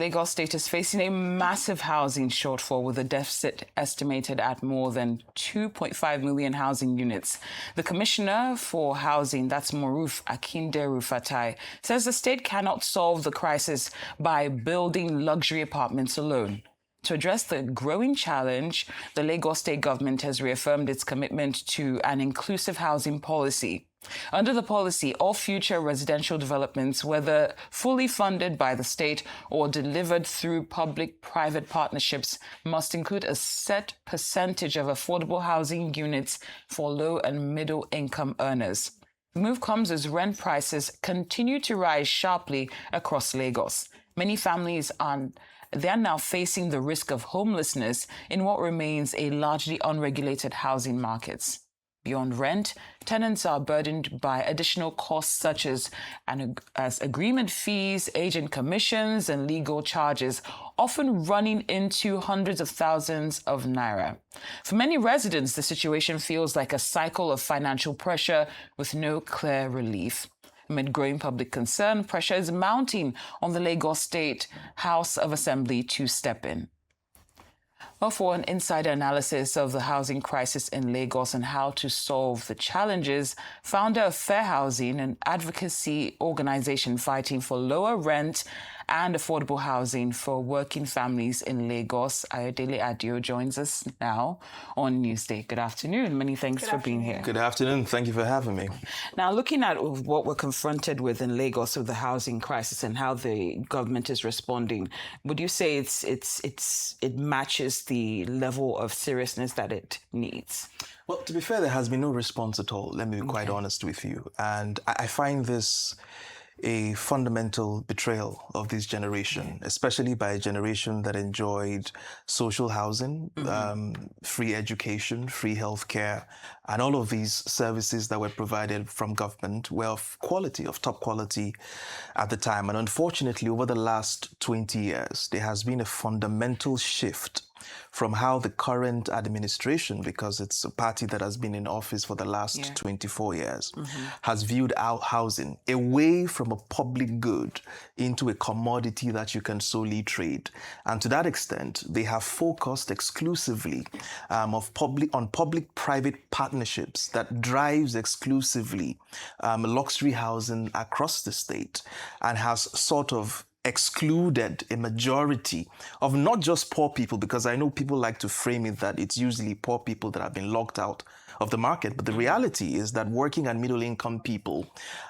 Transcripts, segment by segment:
Lagos State is facing a massive housing shortfall with a deficit estimated at more than 2.5 million housing units. The Commissioner for Housing, that's Moruf Akinderu-Fatai, says the state cannot solve the crisis by building luxury apartments alone. To address the growing challenge, the Lagos State government has reaffirmed its commitment to an inclusive housing policy. Under the policy, all future residential developments, whether fully funded by the state or delivered through public-private partnerships, must include a set percentage of affordable housing units for low and middle-income earners. The move comes as rent prices continue to rise sharply across Lagos. Many families they're now facing the risk of homelessness in what remains a largely unregulated housing market. Beyond rent, tenants are burdened by additional costs such as agreement fees, agent commissions, and legal charges, often running into hundreds of thousands of naira. For many residents, the situation feels like a cycle of financial pressure with no clear relief. Amid growing public concern, pressure is mounting on the Lagos State House of Assembly to step in. Well, for an insider analysis of the housing crisis in Lagos and how to solve the challenges, founder of Fair Housing, an advocacy organization fighting for lower rent and affordable housing for working families in Lagos, Ayodele Adio, joins us now on Newsday. Good afternoon. Many thanks for being here. Good afternoon. Thank you for having me. Now, looking at what we're confronted with in Lagos with the housing crisis and how the government is responding, would you say it matches the level of seriousness that it needs? Well, to be fair, there has been no response at all. Let me be quite honest with you. And I find this a fundamental betrayal of this generation, especially by a generation that enjoyed social housing, free education, free healthcare, and all of these services that were provided from government were of quality, of top quality at the time. And unfortunately, over the last 20 years, there has been a fundamental shift from how the current administration, because it's a party that has been in office for the last 24 years, has viewed our housing away from a public good into a commodity that you can solely trade. And to that extent, they have focused exclusively on public-private partnerships that drives exclusively luxury housing across the state and has sort of excluded a majority of not just poor people, because I know people like to frame it that it's usually poor people that have been locked out of the market. But the reality is that working and middle income people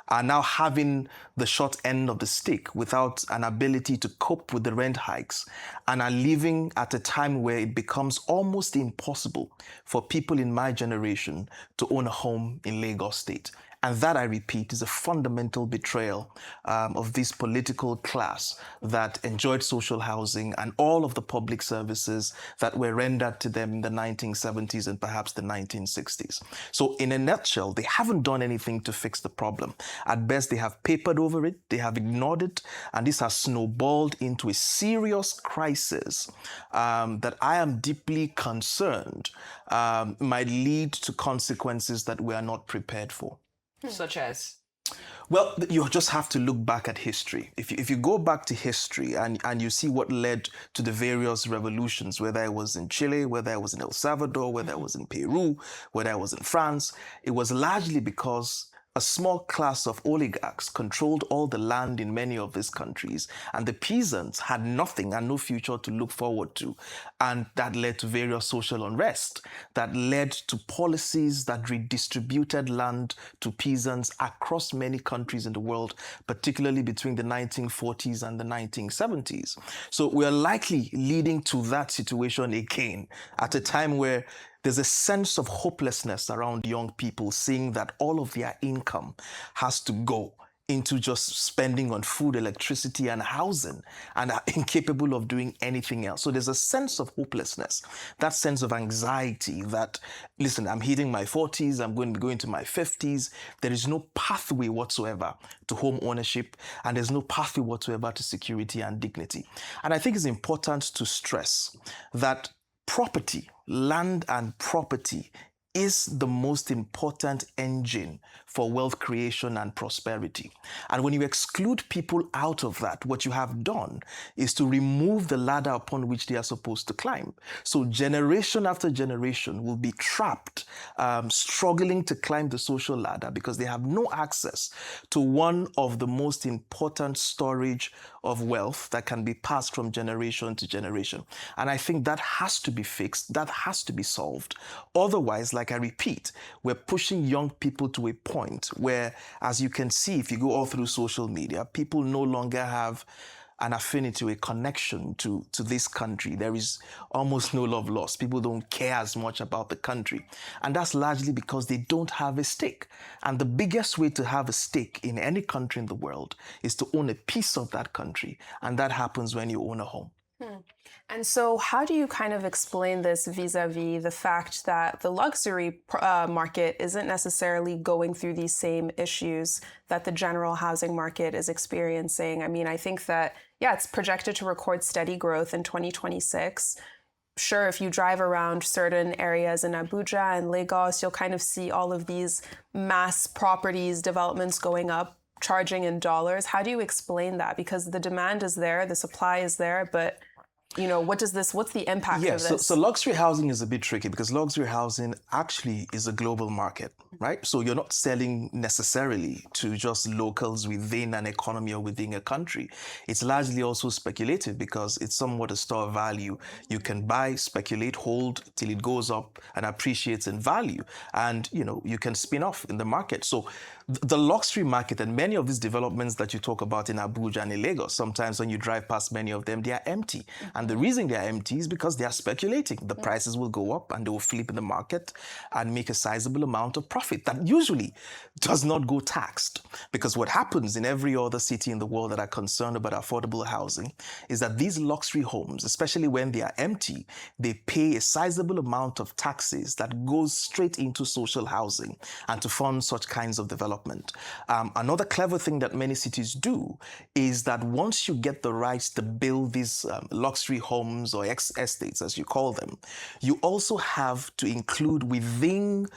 are now having the short end of the stick without an ability to cope with the rent hikes and are living at a time where it becomes almost impossible for people in my generation to own a home in Lagos State. And that, I repeat, is a fundamental betrayal of this political class that enjoyed social housing and all of the public services that were rendered to them in the 1970s and perhaps the 1960s. So in a nutshell, they haven't done anything to fix the problem. At best, they have papered over it, they have ignored it, and this has snowballed into a serious crisis that I am deeply concerned might lead to consequences that we are not prepared for. Such as? Well, you just have to look back at history. If you go back to history and you see what led to the various revolutions, whether it was in Chile, whether it was in El Salvador, whether it was in Peru, whether it was in France, it was largely because a small class of oligarchs controlled all the land in many of these countries, and the peasants had nothing and no future to look forward to. And that led to various social unrest, that led to policies that redistributed land to peasants across many countries in the world, particularly between the 1940s and the 1970s. So we are likely leading to that situation again at a time where there's a sense of hopelessness around young people, seeing that all of their income has to go into just spending on food, electricity, and housing, and are incapable of doing anything else. So there's a sense of hopelessness, that sense of anxiety that, listen, I'm hitting my 40s, I'm going to be going to my 50s. There is no pathway whatsoever to home ownership, and there's no pathway whatsoever to security and dignity. And I think it's important to stress that property, land and property is the most important engine for wealth creation and prosperity. And when you exclude people out of that, what you have done is to remove the ladder upon which they are supposed to climb. So generation after generation will be trapped, struggling to climb the social ladder because they have no access to one of the most important storage of wealth that can be passed from generation to generation. And I think that has to be fixed, that has to be solved. Otherwise, like I repeat, we're pushing young people to a point where, as you can see, if you go all through social media, people no longer have an affinity, a connection to this country. There is almost no love lost. People don't care as much about the country. And that's largely because they don't have a stake. And the biggest way to have a stake in any country in the world is to own a piece of that country. And that happens when you own a home. And so how do you kind of explain this vis-a-vis the fact that the luxury market isn't necessarily going through these same issues that the general housing market is experiencing? I mean, I think that, yeah, it's projected to record steady growth in 2026. Sure, if you drive around certain areas in Abuja and Lagos, you'll kind of see all of these mass properties, developments going up, charging in dollars. How do you explain that? Because the demand is there, the supply is there, but what's the impact of this? So luxury housing is a bit tricky because luxury housing actually is a global market, right? So you're not selling necessarily to just locals within an economy or within a country. It's largely also speculative because it's somewhat a store of value. You can buy, speculate, hold till it goes up and appreciates in value. And, you can spin off in the market. So the luxury market and many of these developments that you talk about in Abuja and in Lagos, sometimes when you drive past many of them, they are empty. And the reason they are empty is because they are speculating. The prices will go up and they will flip in the market and make a sizable amount of profit that usually does not go taxed. Because what happens in every other city in the world that are concerned about affordable housing is that these luxury homes, especially when they are empty, they pay a sizable amount of taxes that goes straight into social housing and to fund such kinds of development. Another clever thing that many cities do is that once you get the rights to build these luxury homes or estates, as you call them, you also have to include within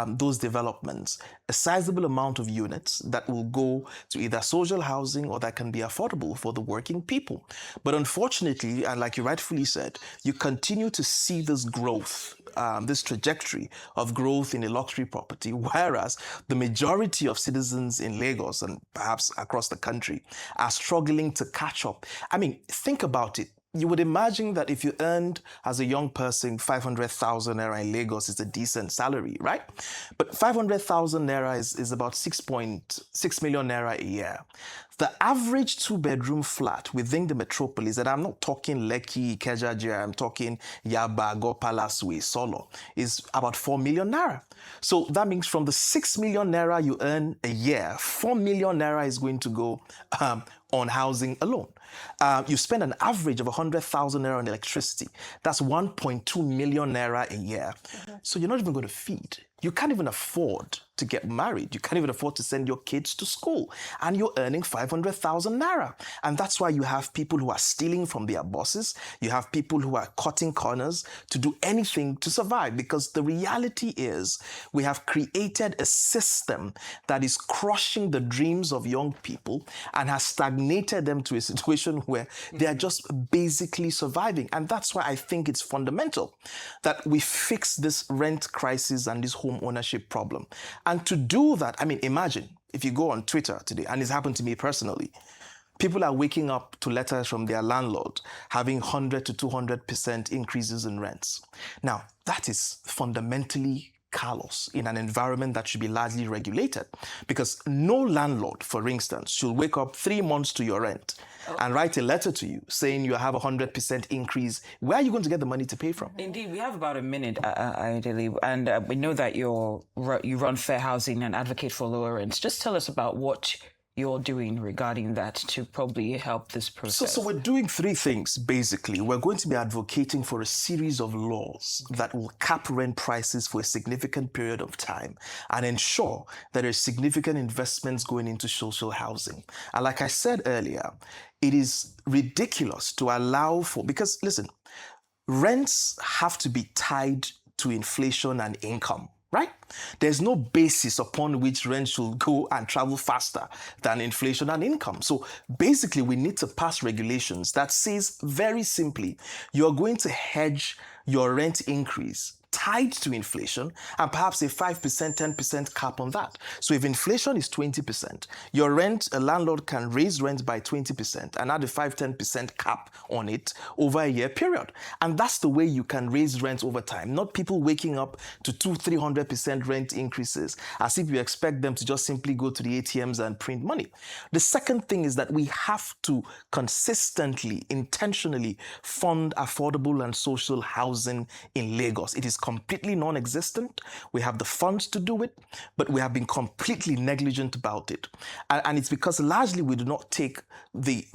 those developments a sizable amount of units that will go to either social housing or that can be affordable for the working people. But unfortunately, and like you rightfully said, you continue to see this growth, this trajectory of growth in a luxury property, whereas the majority of citizens in Lagos and perhaps across the country are struggling to catch up. I mean, think about it. You would imagine that if you earned as a young person 500,000 naira in Lagos is a decent salary, right? But 500,000 naira is about 6.6 million naira a year. The average two-bedroom flat within the metropolis, and I'm not talking Lekki, Ikeja, I'm talking Yaba, Gopalaswe, Solo, is about 4 million naira. So that means from the 6 million naira you earn a year, 4 million naira is going to go on housing alone. You spend an average of 100,000 naira on electricity. That's 1.2 million naira a year. So you're not even going to feed. You can't even afford to get married. You can't even afford to send your kids to school. And you're earning 500,000 naira. And that's why you have people who are stealing from their bosses. You have people who are cutting corners to do anything to survive. Because the reality is we have created a system that is crushing the dreams of young people and has stagnated them to a situation where they are just basically surviving. And that's why I think it's fundamental that we fix this rent crisis and this home ownership problem. And to do that, I mean, imagine if you go on Twitter today, and it's happened to me personally, people are waking up to letters from their landlord having 100 to 200% increases in rents. Now, that is fundamentally callous in an environment that should be largely regulated, because no landlord, for instance, should wake up 3 months to your rent and write a letter to you saying you have 100% increase. Where are you going to get the money to pay from? Indeed, we have about a minute, Ayodele, and we know that you run fair housing and advocate for lower rents. Just tell us about what you're doing regarding that to probably help this process. So we're doing 3 things, basically. We're going to be advocating for a series of laws that will cap rent prices for a significant period of time and ensure that there's significant investments going into social housing. And like I said earlier, it is ridiculous to allow for, because listen, rents have to be tied to inflation and income, right? There's no basis upon which rent should go and travel faster than inflation and income. So basically, we need to pass regulations that says very simply, you're going to hedge your rent increase tied to inflation and perhaps a 5%, 10% cap on that. So if inflation is 20%, your rent, a landlord can raise rent by 20% and add a 5, 10% cap on it over a year period. And that's the way you can raise rent over time, not people waking up to 200-300% rent increases as if you expect them to just simply go to the ATMs and print money. The second thing is that we have to consistently, intentionally fund affordable and social housing in Lagos. It is completely non-existent. We have the funds to do it, but we have been completely negligent about it. And it's because largely we do not take the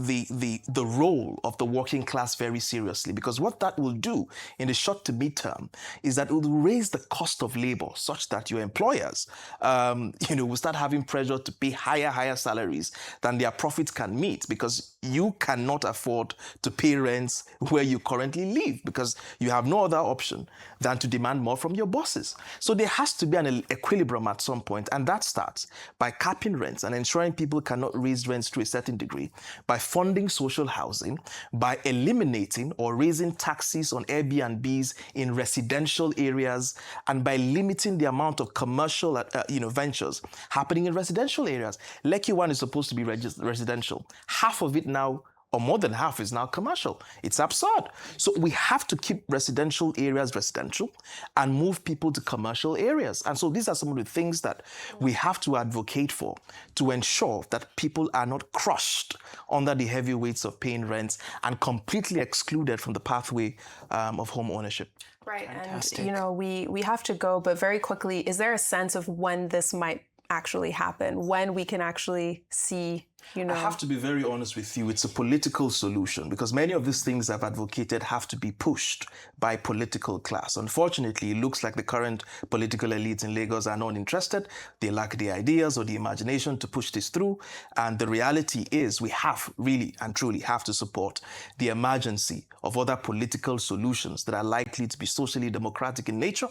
role of the working class very seriously, because what that will do in the short to mid-term is that it will raise the cost of labor such that your employers will start having pressure to pay higher salaries than their profits can meet, because you cannot afford to pay rents where you currently live because you have no other option than to demand more from your bosses. So there has to be an equilibrium at some point, and that starts by capping rents and ensuring people cannot raise rents to a certain degree, by funding social housing, by eliminating or raising taxes on Airbnbs in residential areas, and by limiting the amount of commercial ventures happening in residential areas. Lekki 1 is supposed to be residential. Half of it now, or more than half, is now commercial. It's absurd. So we have to keep residential areas residential and move people to commercial areas. And so these are some of the things that we have to advocate for to ensure that people are not crushed under the heavy weights of paying rents and completely excluded from the pathway of home ownership. Right. Fantastic. And, we have to go, but very quickly, is there a sense of when this might actually happen, when we can actually see, I have to be very honest with you, it's a political solution, because many of these things I've advocated have to be pushed by political class. Unfortunately, it looks like the current political elites in Lagos are not interested. They lack the ideas or the imagination to push this through. And the reality is we have really and truly have to support the emergency of other political solutions that are likely to be socially democratic in nature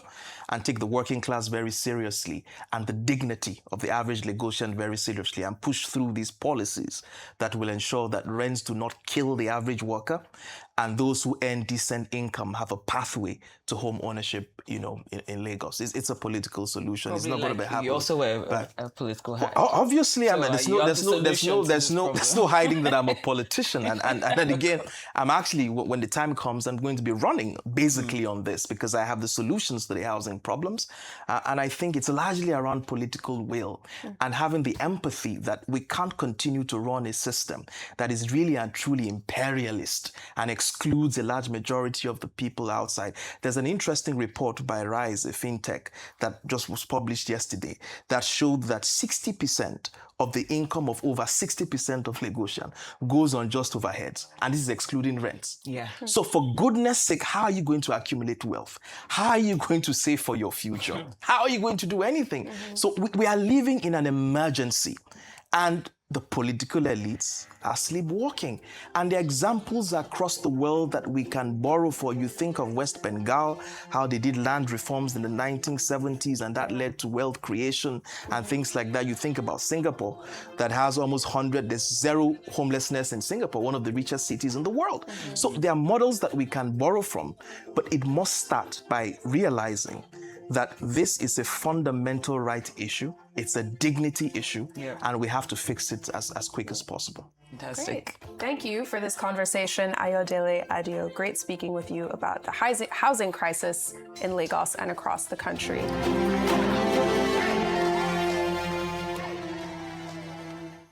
and take the working class very seriously and the dignity of the average Lagosian very seriously, and push through these policies that will ensure that rents do not kill the average worker and those who earn decent income have a pathway to home ownership, in Lagos. It's a political solution. Probably it's not going to be happening. You also wear a political hat. Obviously, So, there's no hiding that I'm a politician. And then again, I'm actually, when the time comes, I'm going to be running basically on this, because I have the solutions to the housing problems. And I think it's largely around political will and having the empathy that we can't continue to run a system that is really and truly imperialist and excludes a large majority of the people outside. There's an interesting report by Rise, a fintech, that just was published yesterday that showed that 60% of the income of over 60% of Lagosian goes on just overheads. And this is excluding rents. Yeah. So for goodness sake, how are you going to accumulate wealth? How are you going to save for your future? How are you going to do anything? So we are living in an emergency. And the political elites are sleepwalking. And there are examples across the world that we can borrow for. You think of West Bengal, how they did land reforms in the 1970s, and that led to wealth creation and things like that. You think about Singapore, that has almost 100, there's zero homelessness in Singapore, one of the richest cities in the world. So there are models that we can borrow from, but it must start by realizing that this is a fundamental right issue. It's a dignity issue, and we have to fix it as quick as possible. Fantastic. Great. Thank you for this conversation, Ayodele, Adio. Great speaking with you about the housing crisis in Lagos and across the country.